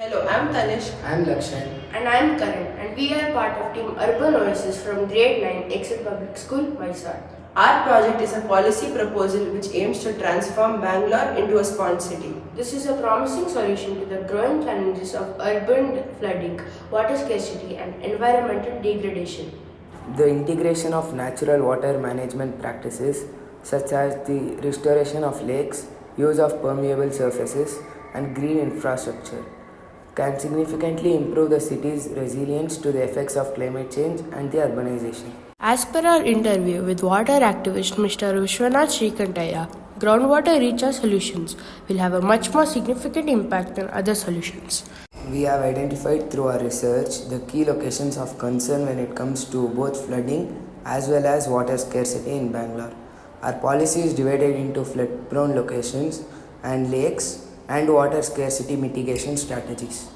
Hello, I'm Tanish. I'm Lakshan. And I'm Karan, and we are part of Team Urban Oasis from Grade 9 Exit Public School, Mysore. Our project is a policy proposal which aims to transform Bangalore into a smart city. This is a promising solution to the growing challenges of urban flooding, water scarcity, and environmental degradation. The integration of natural water management practices such as the restoration of lakes, use of permeable surfaces, and green infrastructure can significantly improve the city's resilience to the effects of climate change and the urbanization. As per our interview with water activist Mr. Vishwanath Shrikantaya, groundwater recharge solutions will have a much more significant impact than other solutions. We have identified through our research the key locations of concern when it comes to both flooding as well as water scarcity in Bangalore. Our policy is divided into flood prone locations and lakes and water scarcity mitigation strategies.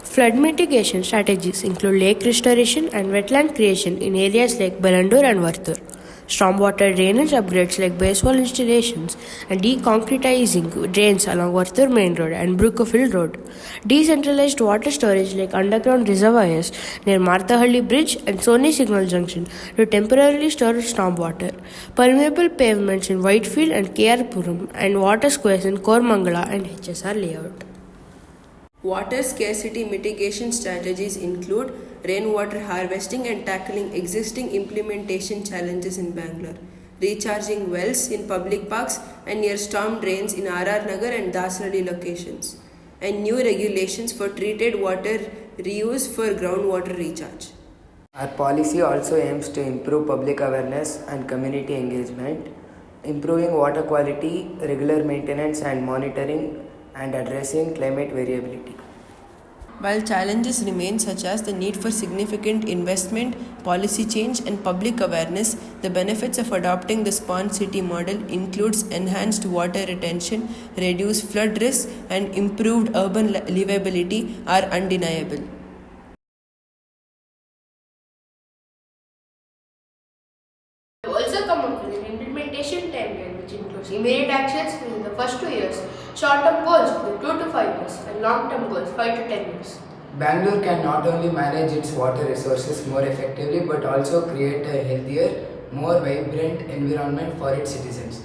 Flood mitigation strategies include lake restoration and wetland creation in areas like Balandur and Varthur, stormwater drainage upgrades like basewall installations and deconcretizing drains along Varthur Main Road and Brookfield Road, decentralized water storage like underground reservoirs near Marthahalli Bridge and Sony Signal Junction to temporarily store stormwater, permeable pavements in Whitefield and KR Puram, and water squares in Kormangala and HSR layout. Water scarcity mitigation strategies include rainwater harvesting and tackling existing implementation challenges in Bangalore, recharging wells in public parks and near storm drains in RR Nagar and Dasrali locations, and new regulations for treated water reuse for groundwater recharge. Our policy also aims to improve public awareness and community engagement, improving water quality, regular maintenance and monitoring, and addressing climate variability. While challenges remain such as the need for significant investment, policy change and public awareness, the benefits of adopting the Spawn City model includes enhanced water retention, reduced flood risk and improved urban livability are undeniable. We have also come up with an implementation timeline which includes immediate actions within the first 2 years, short-term goals within 2 to 5 years, and long-term goals 5 to 10 years. Bangalore can not only manage its water resources more effectively but also create a healthier, more vibrant environment for its citizens.